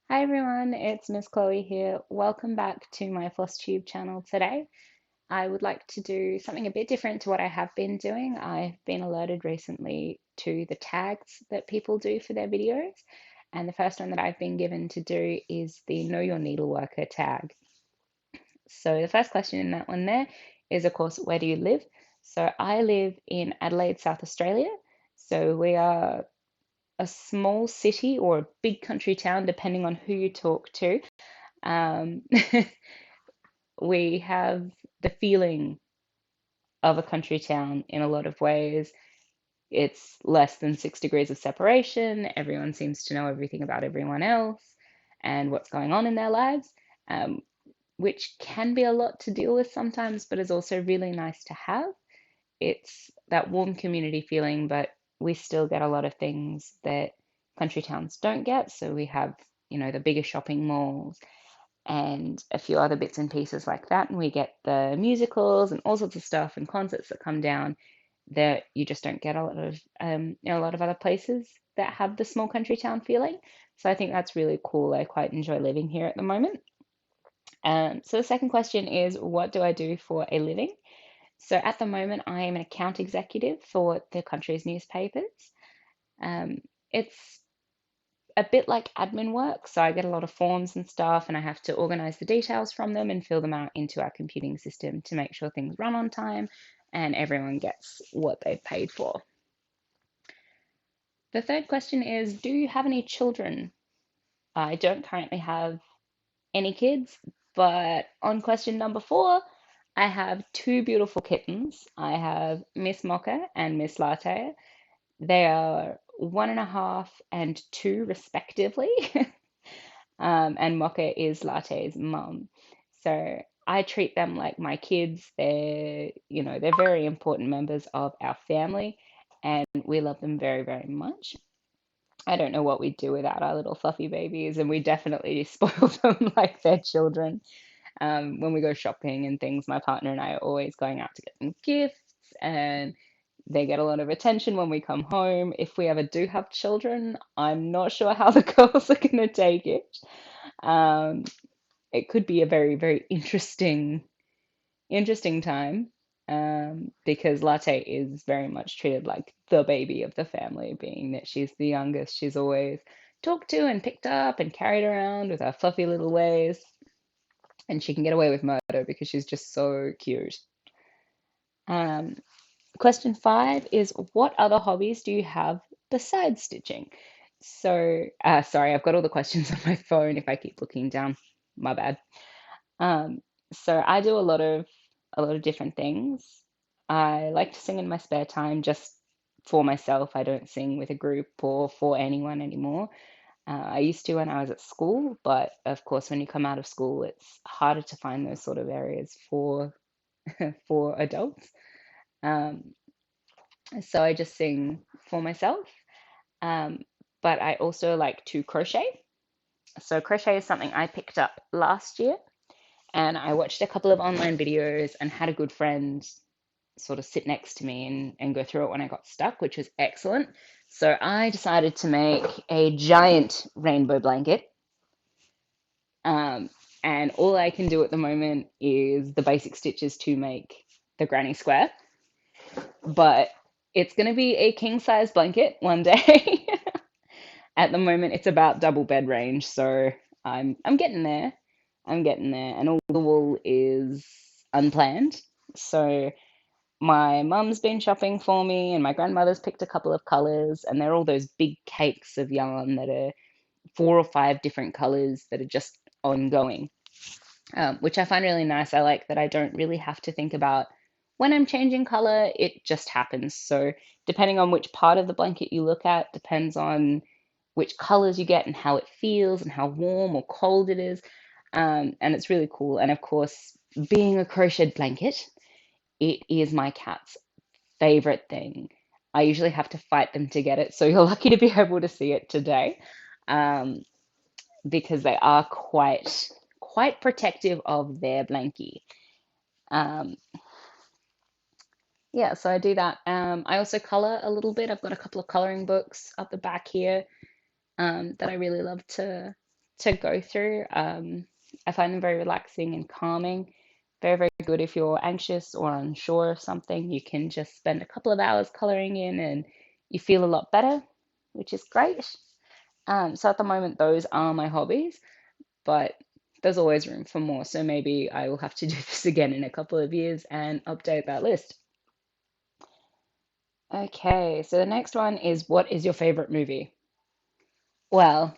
Hi everyone, it's Miss Chloe here. Welcome back to my Flosstube channel today. I would like to do something a bit different to what I have been doing. I've been alerted recently to the tags that people do for their videos, and the first one that I've been given to do is the Know Your Needleworker tag. So the first question in that one there is, of course, where do you live? So I live in Adelaide, South Australia. So we are a small city or a big country town, depending on who you talk to. Um, we have the feeling of a country town in a lot of ways. It's less than 6 degrees of separation. Everyone seems to know everything about everyone else and what's going on in their lives, um, which can be a lot to deal with sometimes, but is also really nice to have. It's that warm community feeling, but we still get a lot of things that country towns don't get. So we have, the bigger shopping malls and a few other bits and pieces like that. And we get the musicals and all sorts of stuff and concerts that come down that you just don't get a lot of in a lot of other places that have the small country town feeling. So I think that's really cool. I quite enjoy living here at the moment. So the second question is, what do I do for a living? So at the moment, I am an account executive for the country's newspapers. Um, it's a bit like admin work. So I get a lot of forms and stuff, and I have to organize the details from them and fill them out into our computing system to make sure things run on time and everyone gets what they've paid for. The third question is, do you have any children? I don't currently have any kids, but on question number four, I have two beautiful kittens. I have Miss Mocha and Miss Latte. They are 1.5 and 2, respectively. And Mocha is Latte's mum. So I treat them like my kids. They're very important members of our family, and we love them very, very much. I don't know what we'd do without our little fluffy babies, and we definitely spoil them like their children. When we go shopping and things, my partner and I are always going out to get them gifts, and they get a lot of attention when we come home. If we ever do have children, I'm not sure how the girls are going to take it. Um, it could be a very, very interesting time, because Latte is very much treated like the baby of the family, being that she's the youngest. She's always talked to and picked up and carried around with her fluffy little ways, and she can get away with murder because she's just so cute. Um, Question five is, what other hobbies do you have besides stitching? So, sorry, I've got all the questions on my phone. If I keep looking down, my bad. Um, so I do a lot of different things. I like to sing in my spare time just for myself. I don't sing with a group or for anyone anymore. I used to when I was at school, but of course, when you come out of school, it's harder to find those sort of areas for for adults. Um, so I just sing for myself. Um, but I also like to crochet. So crochet is something I picked up last year, and I watched a couple of online videos and had a good friend sort of sit next to me and go through it when I got stuck, which was excellent. So I decided to make a giant rainbow blanket. Um, and all I can do at the moment is the basic stitches to make the granny square. But it's going to be a king size blanket one day. At the moment, it's about double bed range, so I'm getting there. I'm getting there, and all the wool is unplanned. So my mum's been shopping for me, and my grandmother's picked a couple of colors, and they're all those big cakes of yarn that are 4 or 5 different colors that are just ongoing, which I find really nice. I like that I don't really have to think about when I'm changing color, it just happens. So, depending on which part of the blanket you look at, depends on which colors you get and how it feels and how warm or cold it is. And it's really cool. And of course, being a crocheted blanket, it is my cat's favorite thing. I usually have to fight them to get it. So, you're lucky to be able to see it today. Um, because they are quite protective of their blankie. Um, yeah, so I do that. I also color a little bit. I've got a couple of coloring books up the back here, that I really love to go through. I find them very relaxing and calming. Very, very good if you're anxious or unsure of something. You can just spend a couple of hours coloring in and you feel a lot better, which is great. So at the moment, those are my hobbies, but there's always room for more. So maybe I will have to do this again in a couple of years and update that list. Okay, so the next one is what is your favorite movie? Well,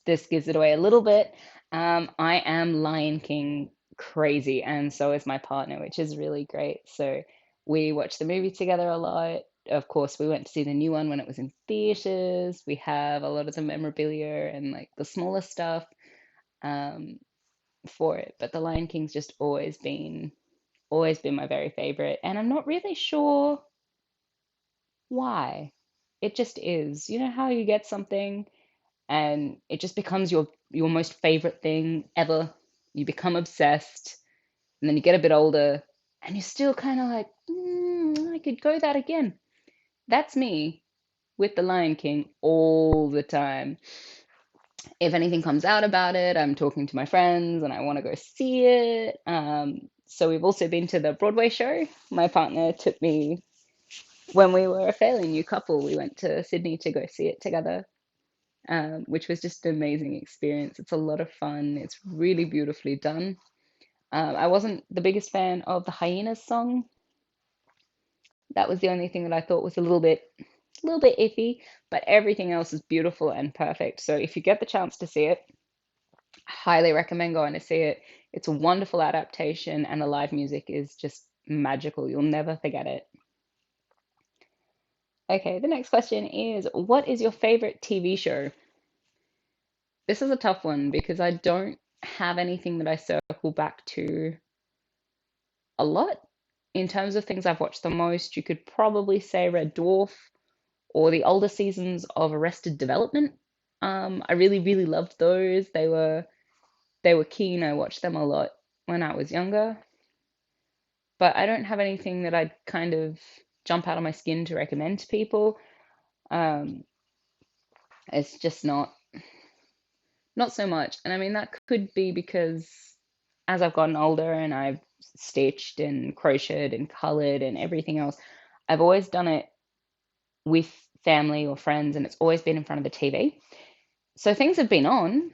this gives it away a little bit. I am Lion King crazy, and so is my partner, which is really great. So we watch the movie together a lot. Of course, we went to see the new one when it was in theaters. We have a lot of the memorabilia and like the smaller stuff um, for it. But the Lion King's just always been my very favorite, and I'm not really sure why. It just is. You know how you get something and it just becomes your most favorite thing ever. You become obsessed, and then you get a bit older, and you're still kind of like, I could go that again. That's me with The Lion King all the time. If anything comes out about it, I'm talking to my friends, and I want to go see it. So we've also been to the Broadway show. My partner took me when we were a fairly new couple. We went to Sydney to go see it together, which was just an amazing experience. It's a lot of fun. It's really beautifully done. I wasn't the biggest fan of the hyenas song. That was the only thing that I thought was a little bit iffy, but everything else is beautiful and perfect. So if you get the chance to see it, I highly recommend going to see it. It's a wonderful adaptation, and the live music is just magical. You'll never forget it. Okay, the next question is, what is your favorite TV show? This is a tough one because I don't have anything that I circle back to a lot. In terms of things I've watched the most, you could probably say Red Dwarf or the older seasons of Arrested Development. I really, really loved those. They were keen. I watched them a lot when I was younger, but I don't have anything that I'd kind of jump out of my skin to recommend to people. Um, it's just not so much. And I mean that could be because as I've gotten older and I've stitched and crocheted and colored and everything else, I've always done it with family or friends, and it's always been in front of the TV. So things have been on.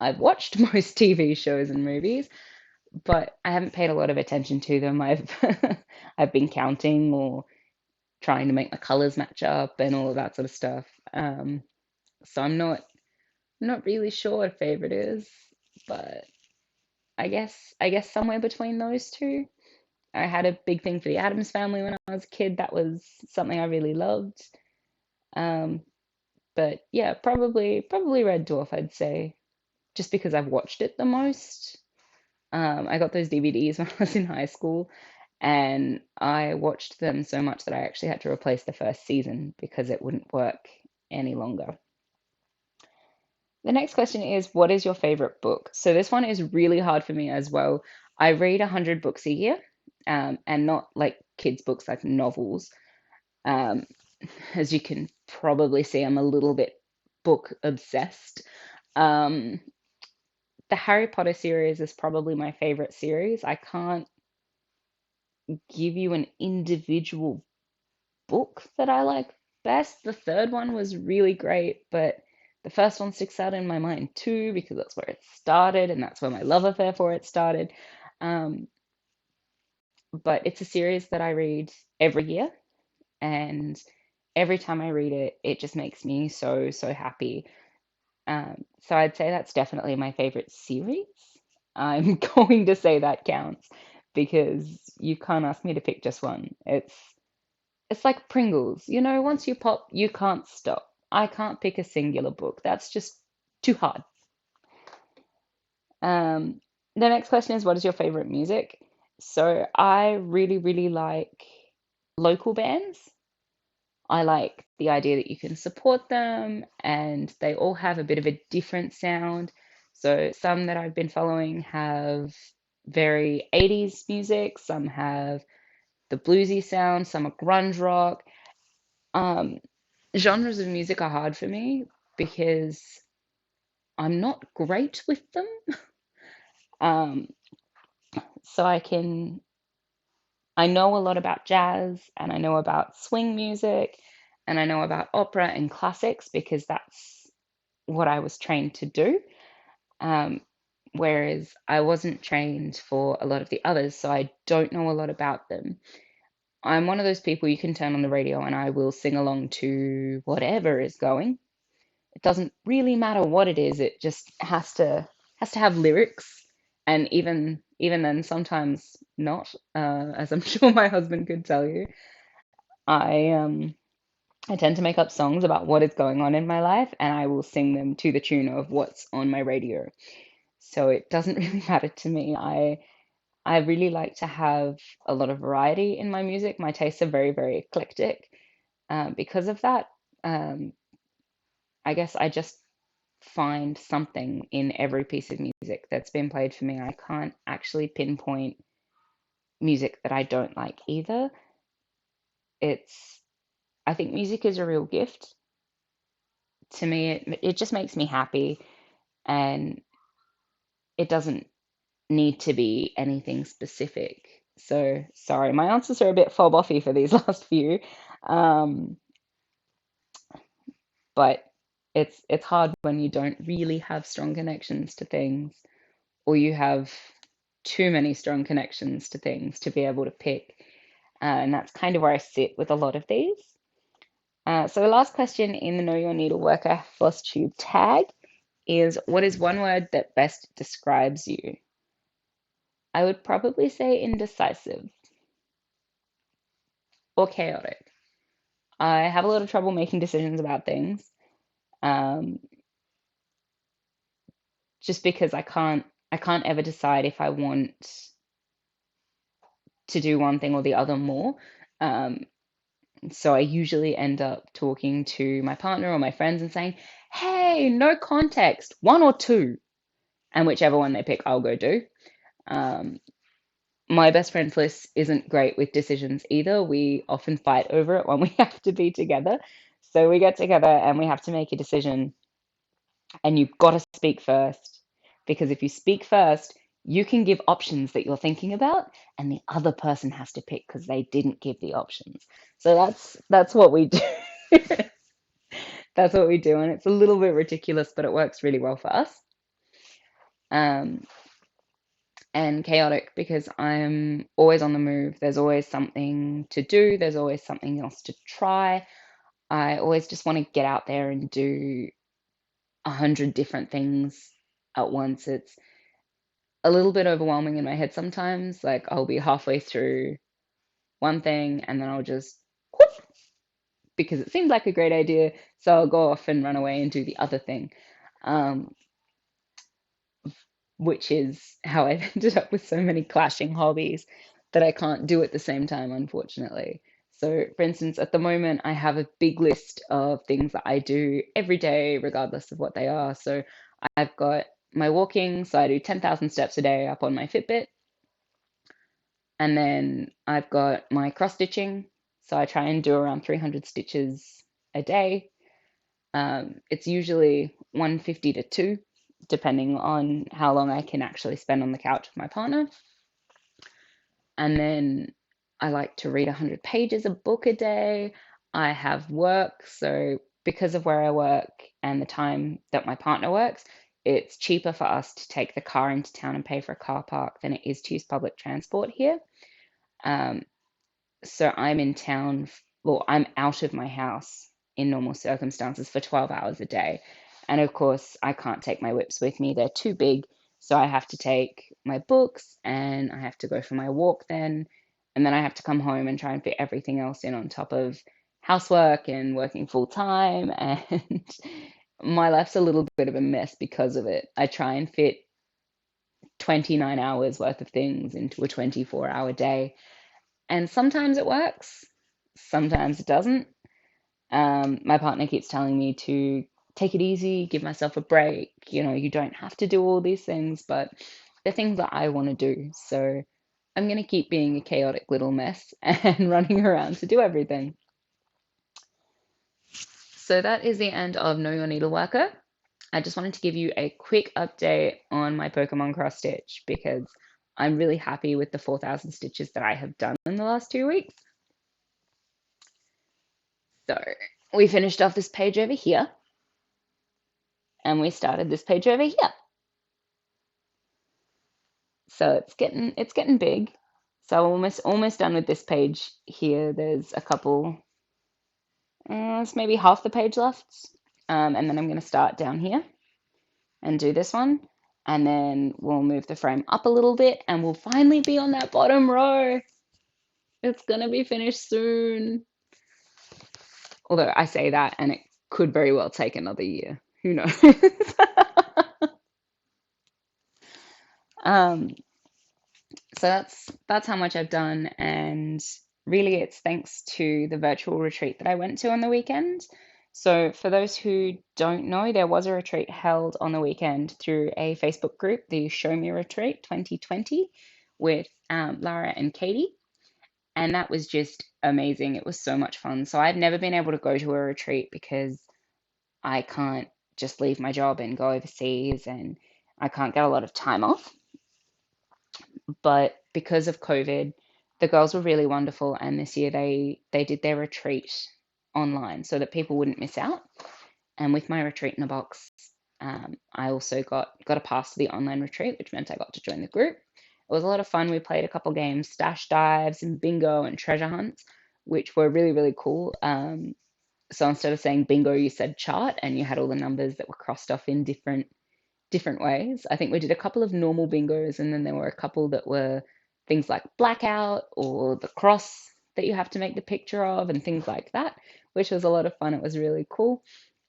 I've watched most TV shows and movies, but I haven't paid a lot of attention to them. I've been counting or trying to make my colors match up and all of that sort of stuff. So I'm not really sure what favorite is, but I guess somewhere between those two. I had a big thing for the Addams Family when I was a kid. That was something I really loved. Um, but yeah, probably Red Dwarf, I'd say, just because I've watched it the most. I got those DVDs when I was in high school, and I watched them so much that I actually had to replace the first season because it wouldn't work any longer. The next question is, what is your favorite book? So this one is really hard for me as well. I read 100 books a year, and not like kids' books, like novels. Um, as you can probably see, I'm a little bit book obsessed. Um, the Harry Potter series is probably my favorite series. I can't give you an individual book that I like best. The third one was really great, but the first one sticks out in my mind too because that's where it started and that's where my love affair for it started. Um, but it's a series that I read every year, and every time I read it, it just makes me so, so happy. So I'd say that's definitely my favorite series. I'm going to say that counts because you can't ask me to pick just one. It's like Pringles. You know, once you pop, you can't stop. I can't pick a singular book. That's just too hard. Um, the next question is, what is your favorite music? So I really, really like local bands. I like the idea that you can support them and they all have a bit of a different sound. So some that I've been following have very 80s music, some have the bluesy sound, some are grunge rock. Um, Genres of music are hard for me because I'm not great with them. Um, so I know a lot about jazz and I know about swing music and I know about opera and classics because that's what I was trained to do. Um, whereas I wasn't trained for a lot of the others, so I don't know a lot about them. I'm one of those people you can turn on the radio and I will sing along to whatever is going. It doesn't really matter what it is, it just has to have lyrics, and even then sometimes not, as I'm sure my husband could tell you. I tend to make up songs about what is going on in my life and I will sing them to the tune of what's on my radio. So it doesn't really matter to me. I really like to have a lot of variety in my music. My tastes are very, very eclectic. Because of that, um, I guess I just find something in every piece of music that's been played for me. I can't actually pinpoint music that I don't like either. It's, I think music is a real gift. To me, it just makes me happy and it doesn't need to be anything specific. So sorry, my answers are a bit fob offy for these last few. Um, but it's hard when you don't really have strong connections to things, or you have too many strong connections to things to be able to pick. And that's kind of where I sit with a lot of these. So the last question in the Know Your Needleworker Flosstube tag is, what is one word that best describes you? I would probably say indecisive or chaotic. I have a lot of trouble making decisions about things, um, just because I can't ever decide if I want to do one thing or the other more. Um, so I usually end up talking to my partner or my friends and saying, "Hey, no context, one or two," and whichever one they pick, I'll go do. Um, my best friend Fliss isn't great with decisions either. We often fight over it when we have to be together. So we get together and we have to make a decision, and you've got to speak first. Because if you speak first, you can give options that you're thinking about, and the other person has to pick because they didn't give the options. So that's what we do. That's what we do, and it's a little bit ridiculous, but it works really well for us. Um, and chaotic because I'm always on the move. There's always something to do. There's always something else to try. I always just want to get out there and do 100 different things at once. It's a little bit overwhelming in my head sometimes. Like I'll be halfway through one thing and then I'll just whoop, because it seems like a great idea. So I'll go off and run away and do the other thing. Um, which is how I've ended up with so many clashing hobbies that I can't do at the same time, unfortunately. So, for instance, at the moment, I have a big list of things that I do every day, regardless of what they are. So, I've got my walking, so I do 10,000 steps a day up on my Fitbit. And then I've got my cross stitching, so I try and do around 300 stitches a day. It's usually 150 to 2, depending on how long I can actually spend on the couch with my partner. And then I like to read 100 pages a book a day. I have work, so because of where I work and the time that my partner works, it's cheaper for us to take the car into town and pay for a car park than it is to use public transport here. Um, so I'm in town, well, I'm out of my house in normal circumstances for 12 hours a day. And of course, I can't take my whips with me, they're too big. So I have to take my books and I have to go for my walk then. And then I have to come home and try and fit everything else in on top of housework and working full time. And my life's a little bit of a mess because of it. I try and fit 29 hours worth of things into a 24-hour day. And sometimes it works, sometimes it doesn't. My partner keeps telling me to take it easy, give myself a break. You know, you don't have to do all these things, but they're things that I want to do. So I'm going to keep being a chaotic little mess and running around to do everything. So that is the end of Know Your Needleworker. I just wanted to give you a quick update on my Pokemon cross stitch because I'm really happy with the 4,000 stitches that I have done in the last 2 weeks. So we finished off this page over here and we started this page over here. So it's getting big. So almost done with this page here. There's a couple, it's maybe half the page left. And then I'm going to start down here and do this one. And then we'll move the frame up a little bit and we'll finally be on that bottom row. It's going to be finished soon. Although I say that and it could very well take another year. Who knows? um, so that's how much I've done, and really it's thanks to the virtual retreat that I went to on the weekend. So for those who don't know, there was a retreat held on the weekend through a Facebook group, the Show Me Retreat 2020, with Lara and Katie, and that was just amazing. It was so much fun. So I've never been able to go to a retreat because I can't just leave my job and go overseas, and I can't get a lot of time off. But because of COVID, the girls were really wonderful, and this year they did their retreat online so that people wouldn't miss out. And with my retreat in a box, I also got a pass to the online retreat, which meant I got to join the group. It was a lot of fun. We played a couple games, stash dives and bingo and treasure hunts, which were really, really cool. So instead of saying bingo, you said chart, and you had all the numbers that were crossed off in different ways. I think we did a couple of normal bingos, and then there were a couple that were things like blackout or the cross that you have to make the picture of and things like that, which was a lot of fun. It was really cool.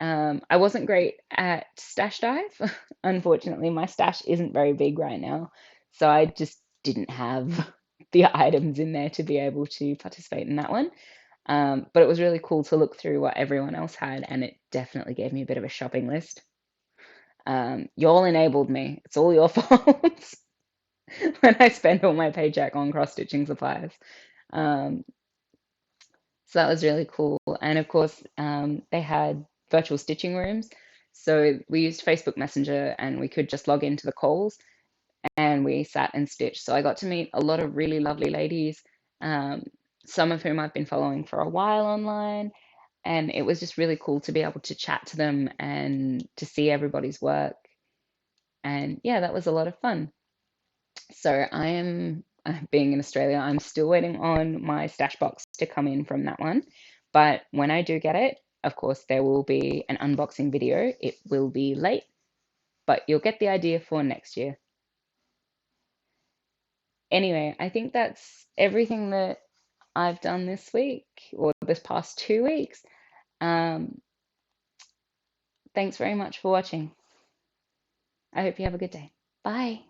I wasn't great at stash dive. Unfortunately, my stash isn't very big right now, so I just didn't have the items in there to be able to participate in that one. But it was really cool to look through what everyone else had, and it definitely gave me a bit of a shopping list. You all enabled me. It's all your fault when I spend all my paycheck on cross stitching supplies. Um, so that was really cool. And of course, they had virtual stitching rooms. So we used Facebook Messenger and we could just log into the calls and we sat and stitched. So I got to meet a lot of really lovely ladies, um, some of whom I've been following for a while online. And it was just really cool to be able to chat to them and to see everybody's work. And yeah, that was a lot of fun. So I am, being in Australia, I'm still waiting on my stash box to come in from that one. But when I do get it, of course, there will be an unboxing video. It will be late, but you'll get the idea for next year. Anyway, I think that's everything that I've done this week or this past 2 weeks. Um, Thanks very much for watching. I hope you have a good day. Bye.